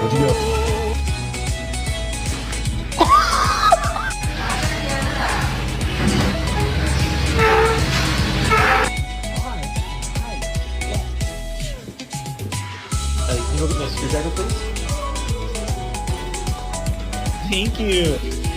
Where'd you go? Can you look at my screwdriver, please? Thank you.